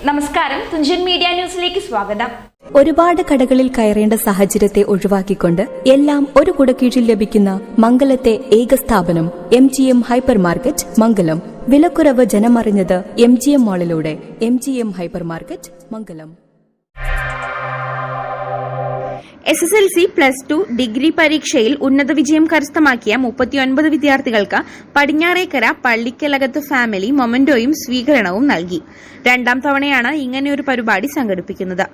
നമസ്കാരം, തുഞ്ചൻ മീഡിയ ന്യൂസിലേക്ക് സ്വാഗതം. ഒരുപാട് കടകളിൽ കയറേണ്ട സാഹചര്യത്തെ ഒഴിവാക്കിക്കൊണ്ട് എല്ലാം ഒരു കുടക്കീഴിൽ ലഭിക്കുന്ന മംഗലത്തെ ഏക സ്ഥാപനം MGM ഹൈപ്പർ മാർക്കറ്റ് മംഗലം. വിലക്കുറവ് ജനമറിഞ്ഞത് MGM മാളിലൂടെ. MGM ഹൈപ്പർ മാർക്കറ്റ് മംഗലം. SSLC +2 ഡിഗ്രി പരീക്ഷയിൽ ഉന്നത വിജയം കരസ്ഥമാക്കിയ 39 വിദ്യാർത്ഥികൾക്ക് പടിഞ്ഞാറേക്കര പള്ളിക്കലകത്ത് ഫാമിലി മൊമെന്റോയും സ്വീകരണവും നൽകി. രണ്ടാം തവണയാണ് ഇങ്ങനെയൊരു പരിപാടി സംഘടിപ്പിക്കുന്നത്.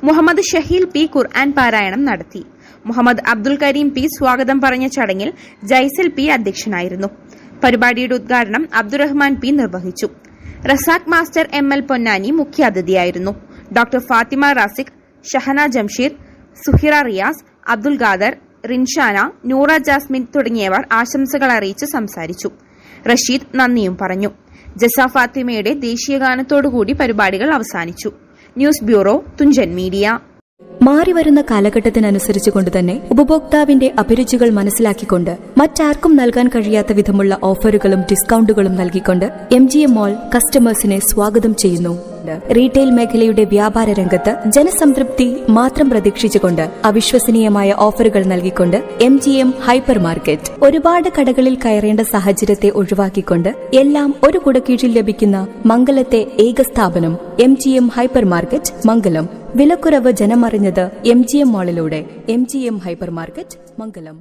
മുഹമ്മദ് ഷഹീൽ P ഖുർആൻ പാരായണം നടത്തി. മുഹമ്മദ് അബ്ദുൽ കരീം P സ്വാഗതം പറഞ്ഞ ചടങ്ങിൽ ജൈസൽ P അധ്യക്ഷനായിരുന്നു. പരിപാടിയുടെ ഉദ്ഘാടനം അബ്ദുറഹ്മാൻ P നിർവഹിച്ചു. റസാഖ് മാസ്റ്റർ ML പൊന്നാനി മുഖ്യാതിഥിയായിരുന്നു. ഡോക്ടർ ഫാത്തിമ റാസിഖ്, ഷഹന ജംഷീർ, സുഹിറ റിയാസ്, അബ്ദുൽ ഖാദർ, റിൻഷാന, നൂറ ജാസ്മിൻ തുടങ്ങിയവർ ആശംസകൾ അറിയിച്ച് സംസാരിച്ചു. റഷീദ് നന്ദിയും പറഞ്ഞു. ജസ ഫാത്തിമയുടെ ദേശീയഗാനത്തോടുകൂടി പരിപാടികൾ അവസാനിച്ചു. News bureau, Thunchan media. മാറിവരുന്ന കാലഘട്ടത്തിനനുസരിച്ചുകൊണ്ട് തന്നെ ഉപഭോക്താവിന്റെ അഭിരുചികൾ മനസ്സിലാക്കിക്കൊണ്ട് മറ്റാർക്കും നൽകാൻ കഴിയാത്ത വിധമുള്ള ഓഫറുകളും ഡിസ്കൌണ്ടുകളും നൽകിക്കൊണ്ട് MGM മാൾ കസ്റ്റമേഴ്സിനെ സ്വാഗതം ചെയ്യുന്നു. റീറ്റെയിൽ മേഖലയുടെ വ്യാപാര രംഗത്ത് ജനസംതൃപ്തി മാത്രം പ്രതീക്ഷിച്ചുകൊണ്ട് അവിശ്വസനീയമായ ഓഫറുകൾ നൽകിക്കൊണ്ട് MGM ഹൈപ്പർ മാർക്കറ്റ്. ഒരുപാട് കടകളിൽ കയറേണ്ട സാഹചര്യത്തെ ഒഴിവാക്കിക്കൊണ്ട് എല്ലാം ഒരു കുടക്കീഴിൽ ലഭിക്കുന്ന മംഗലത്തെ ഏക സ്ഥാപനം MGM ഹൈപ്പർ മാർക്കറ്റ് മംഗലം. വിലക്കുറവ് ജനമറിഞ്ഞത് MGM മാളിലൂടെ. MGM ഹൈപ്പർ മാർക്കറ്റ് മംഗലം.